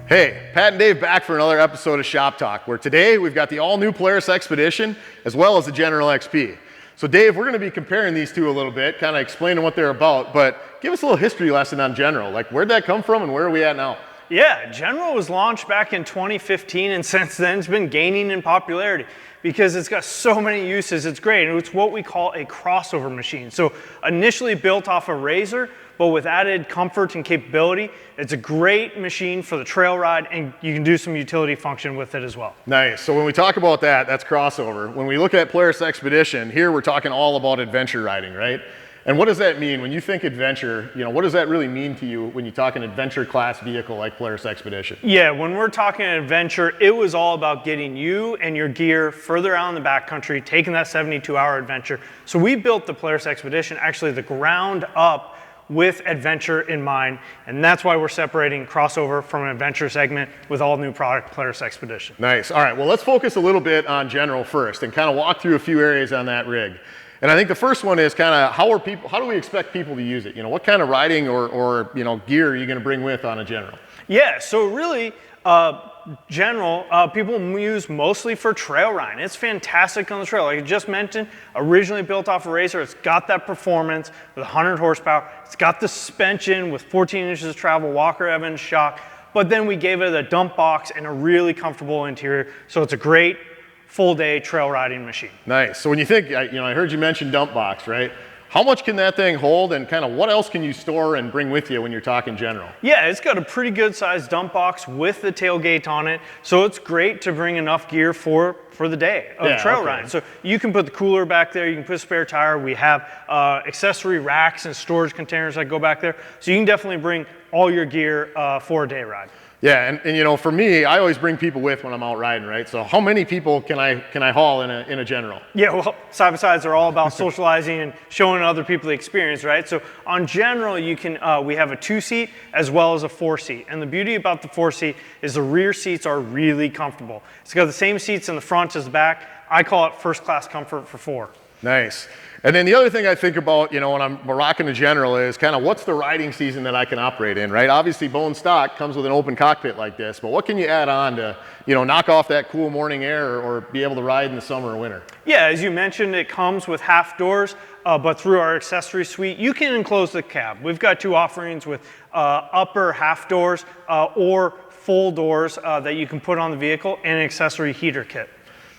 Hey, Pat and Dave back for another episode of Shop Talk, where today we've got the all-new Polaris XPEDITION as well as the General XP. So Dave, we're going to be comparing these two a little bit, kind of explaining what they're about, but give us a little history lesson on General. Like, where'd that come from and where are we at now? Yeah, General was launched back in 2015, and since then it's been gaining in popularity because it's got so many uses. It's great, and it's what we call a crossover machine. So initially built off a Razor, but with added comfort and capability, it's a great machine for the trail ride, and you can do some utility function with it as well. Nice. So when we talk about that, that's crossover. When we look at Polaris XPEDITION, here we're talking all about adventure riding, right? And what does that mean? When you think adventure, what does that really mean to you when you talk an adventure class vehicle like Polaris XPEDITION? Yeah, when we're talking adventure, it was all about getting you and your gear further out in the backcountry, taking that 72-hour adventure. So we built the Polaris XPEDITION actually the ground up with adventure in mind, and that's why we're separating crossover from an adventure segment with all new product Polaris XPEDITION. Nice. All right, well, let's focus a little bit on General first and kind of walk through a few areas on that rig. And I think the first one is kind of how do we expect people to use it? What kind of riding or gear are you going to bring with on a General? Yeah, so really, General, people use mostly for trail riding. It's fantastic on the trail. Like I just mentioned, originally built off a Razor, it's got that performance with 100 horsepower. It's got the suspension with 14 inches of travel, Walker Evans shock, but then we gave it a dump box and a really comfortable interior. So it's a great full day trail riding machine. Nice. So when you think, I heard you mention dump box, right? How much can that thing hold, and kind of what else can you store and bring with you when you're talking General? Yeah, it's got a pretty good sized dump box with the tailgate on it, so it's great to bring enough gear for the day of trail riding. So you can put the cooler back there, you can put a spare tire, we have accessory racks and storage containers that go back there, so you can definitely bring all your gear for a day ride. Yeah, and for me, I always bring people with when I'm out riding, right? So how many people can I haul in a General? Yeah, well, side-by-sides are all about socializing and showing other people the experience, right? So on General, you can we have a 2-seat as well as a 4-seat. And the beauty about the 4-seat is the rear seats are really comfortable. It's got the same seats in the front as the back. I call it first-class comfort for 4. Nice. And then the other thing I think about, when I'm rocking a General is kind of what's the riding season that I can operate in, right? Obviously, bone stock comes with an open cockpit like this, but what can you add on to, knock off that cool morning air or be able to ride in the summer or winter? Yeah, as you mentioned, it comes with half doors, but through our accessory suite, you can enclose the cab. We've got 2 offerings with upper half doors or full doors that you can put on the vehicle and an accessory heater kit.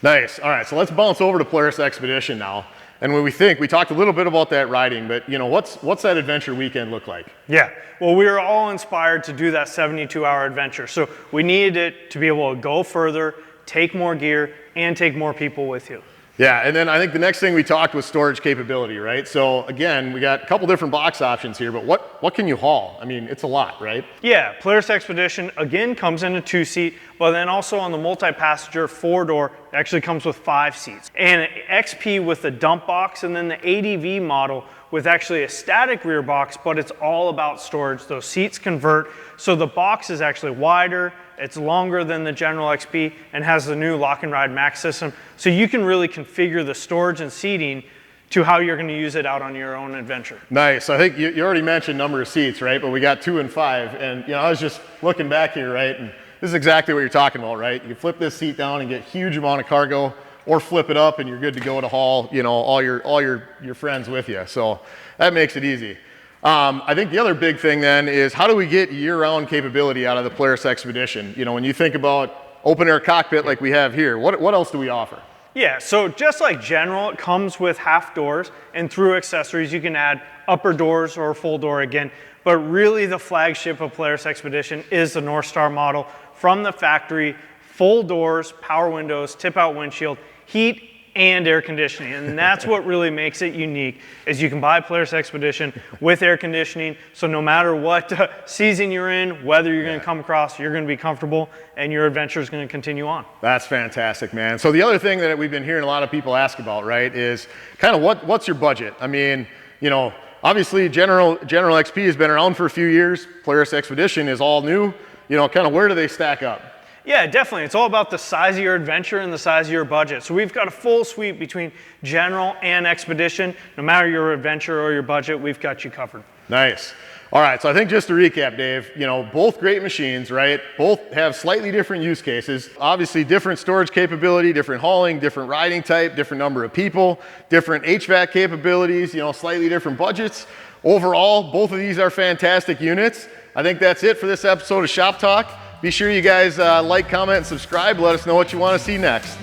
Nice. All right, so let's bounce over to Polaris XPEDITION now. And when we talked a little bit about that riding, but what's that adventure weekend look like? Yeah, well, we were all inspired to do that 72-hour adventure. So we needed it to be able to go further, take more gear, and take more people with you. Yeah, and then I think the next thing we talked was storage capability, right? So again, we got a couple different box options here, but what can you haul? I mean, it's a lot, right? Yeah, Polaris XPEDITION, again, comes in a 2-seat, but then also on the multi-passenger 4-door, it actually comes with 5 seats. And an XP with the dump box, and then the ADV model with actually a static rear box, but it's all about storage. Those seats convert, so the box is actually wider, it's longer than the General XP, and has the new Lock and Ride Max system. So you can really configure the storage and seating to how you're going to use it out on your own adventure. Nice. I think you already mentioned number of seats, right? But we got 2 and 5, and I was just looking back here, right? And this is exactly what you're talking about, right? You can flip this seat down and get a huge amount of cargo, or flip it up and you're good to go to haul, all your friends with you. So that makes it easy. I think the other big thing then is how do we get year-round capability out of the Polaris XPEDITION? When you think about open-air cockpit like we have here, what else do we offer? Yeah, so just like General, it comes with half doors, and through accessories you can add upper doors or full door again. But really the flagship of Polaris XPEDITION is the North Star model from the factory, full doors, power windows, tip-out windshield, heat and air conditioning, and that's what really makes it unique, is you can buy Polaris XPEDITION with air conditioning, so no matter what season you're in, whether you're going to come across, you're going to be comfortable, and your adventure is going to continue on. That's fantastic, man. So the other thing that we've been hearing a lot of people ask about, right, is kind of what's your budget? I mean, obviously General XP has been around for a few years. Polaris XPEDITION is all new. Kind of where do they stack up? Yeah, definitely. It's all about the size of your adventure and the size of your budget. So we've got a full suite between general and expedition. No matter your adventure or your budget, we've got you covered. Nice. All right, so I think just to recap, Dave, both great machines, right? Both have slightly different use cases. Obviously, different storage capability, different hauling, different riding type, different number of people, different HVAC capabilities, slightly different budgets. Overall, both of these are fantastic units. I think that's it for this episode of Shop Talk. Be sure you guys like, comment, and subscribe. Let us know what you want to see next.